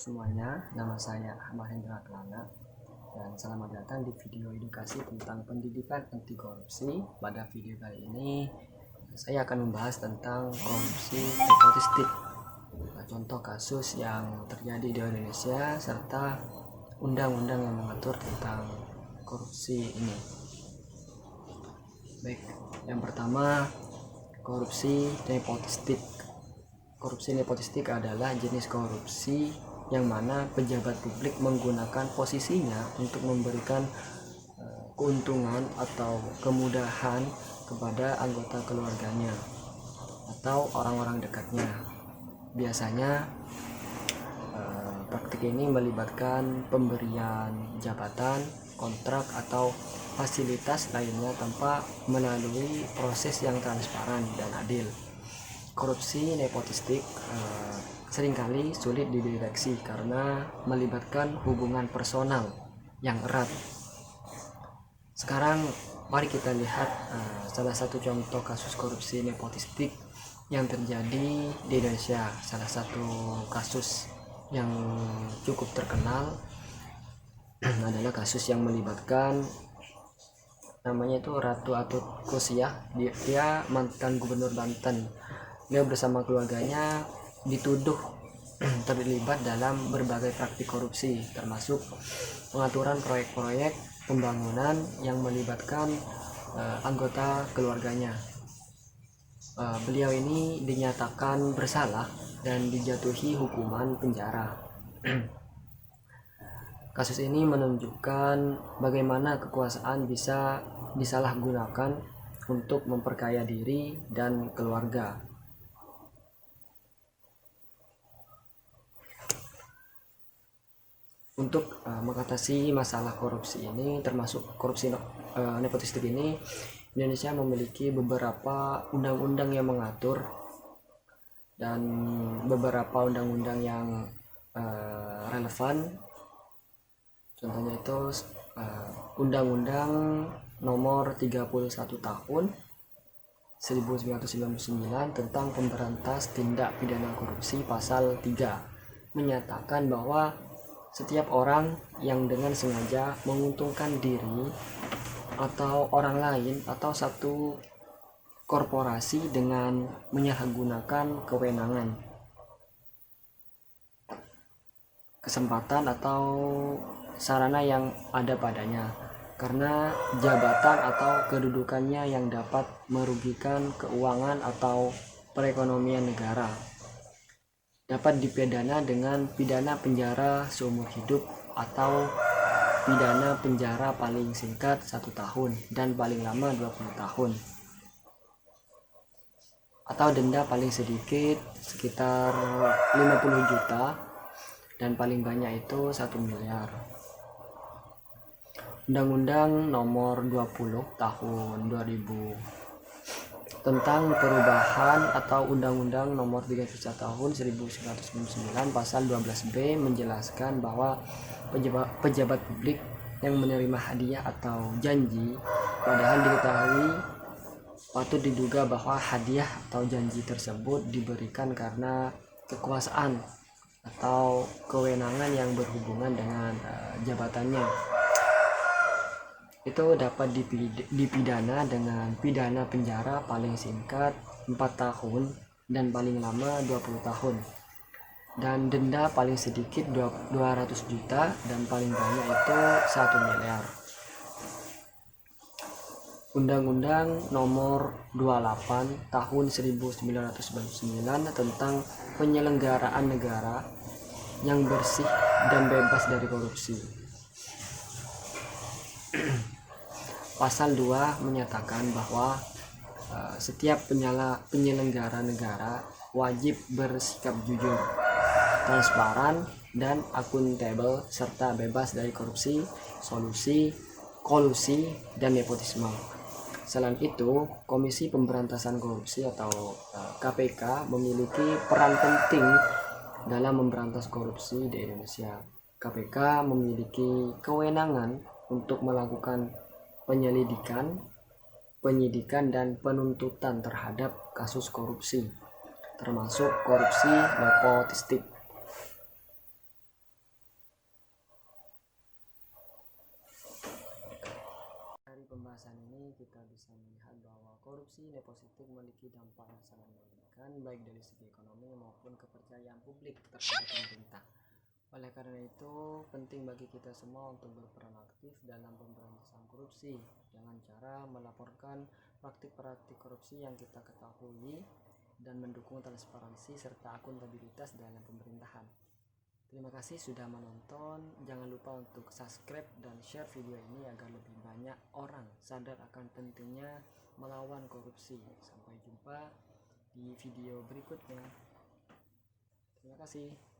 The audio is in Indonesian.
semuanya, nama saya Ahmad Hendra Kelana dan selamat datang di video edukasi tentang pendidikan anti korupsi. Pada video kali ini saya akan membahas tentang korupsi nepotistik, contoh kasus yang terjadi di Indonesia serta undang-undang yang mengatur tentang korupsi ini. Baik, yang pertama, korupsi nepotistik. Korupsi nepotistik adalah jenis korupsi yang mana pejabat publik menggunakan posisinya untuk memberikan keuntungan atau kemudahan kepada anggota keluarganya atau orang-orang dekatnya. Biasanya praktik ini melibatkan pemberian jabatan, kontrak atau fasilitas lainnya tanpa melalui proses yang transparan dan adil. Korupsi nepotistik seringkali sulit dideteksi karena melibatkan hubungan personal yang erat. Sekarang mari kita lihat salah satu contoh kasus korupsi nepotistik yang terjadi di Indonesia. Salah satu kasus yang cukup terkenal adalah kasus yang melibatkan namanya itu Ratu Atut Kosyah. Dia mantan gubernur Banten. Dia bersama keluarganya dituduh terlibat dalam berbagai praktik korupsi, termasuk pengaturan proyek-proyek pembangunan yang melibatkan anggota keluarganya. Beliau ini dinyatakan bersalah dan dijatuhi hukuman penjara. Kasus ini menunjukkan bagaimana kekuasaan bisa disalahgunakan untuk memperkaya diri dan keluarga. Untuk mengatasi masalah korupsi ini, termasuk korupsi nepotistik ini, Indonesia memiliki beberapa undang-undang yang mengatur dan beberapa undang-undang yang relevan. Contohnya itu Undang-Undang Nomor 31 Tahun 1999 tentang pemberantas tindak pidana korupsi pasal 3 menyatakan bahwa setiap orang yang dengan sengaja menguntungkan diri atau orang lain atau satu korporasi dengan menyalahgunakan kewenangan, kesempatan atau sarana yang ada padanya karena jabatan atau kedudukannya yang dapat merugikan keuangan atau perekonomian negara, dapat dipidana dengan pidana penjara seumur hidup atau pidana penjara paling singkat 1 tahun dan paling lama 20 tahun, atau denda paling sedikit sekitar 50 juta dan paling banyak itu 1 miliar. Undang-Undang Nomor 20 Tahun 2000 tentang perubahan atau Undang-Undang Nomor 33 Tahun 1999 pasal 12B menjelaskan bahwa pejabat publik yang menerima hadiah atau janji padahal diketahui patut diduga bahwa hadiah atau janji tersebut diberikan karena kekuasaan atau kewenangan yang berhubungan dengan jabatannya, itu dapat dipidana dengan pidana penjara paling singkat 4 tahun dan paling lama 20 tahun dan denda paling sedikit 200 juta dan paling banyak itu 1 miliar. Undang-Undang Nomor 28 Tahun 1999 tentang penyelenggaraan negara yang bersih dan bebas dari korupsi. Pasal 2 menyatakan bahwa setiap penyelenggara negara wajib bersikap jujur, transparan, dan akuntabel serta bebas dari korupsi, kolusi, dan nepotisme. Selain itu, Komisi Pemberantasan Korupsi atau KPK memiliki peran penting dalam memberantas korupsi di Indonesia. KPK memiliki kewenangan untuk melakukan penyidikan dan penuntutan terhadap kasus korupsi, termasuk korupsi nepotistik. kita bisa melihat bahwa korupsi nepotisme memiliki dampak yang sangat merugikan baik dari segi ekonomi maupun kepercayaan publik terhadap pemerintah. Oleh karena itu, penting bagi kita semua untuk berperan aktif dalam pemberantasan korupsi dengan cara melaporkan praktik-praktik korupsi yang kita ketahui dan mendukung transparansi serta akuntabilitas dalam pemerintahan. Terima kasih sudah menonton. Jangan lupa untuk subscribe dan share video ini agar lebih banyak orang sadar akan pentingnya melawan korupsi. Sampai jumpa di video berikutnya. Terima kasih.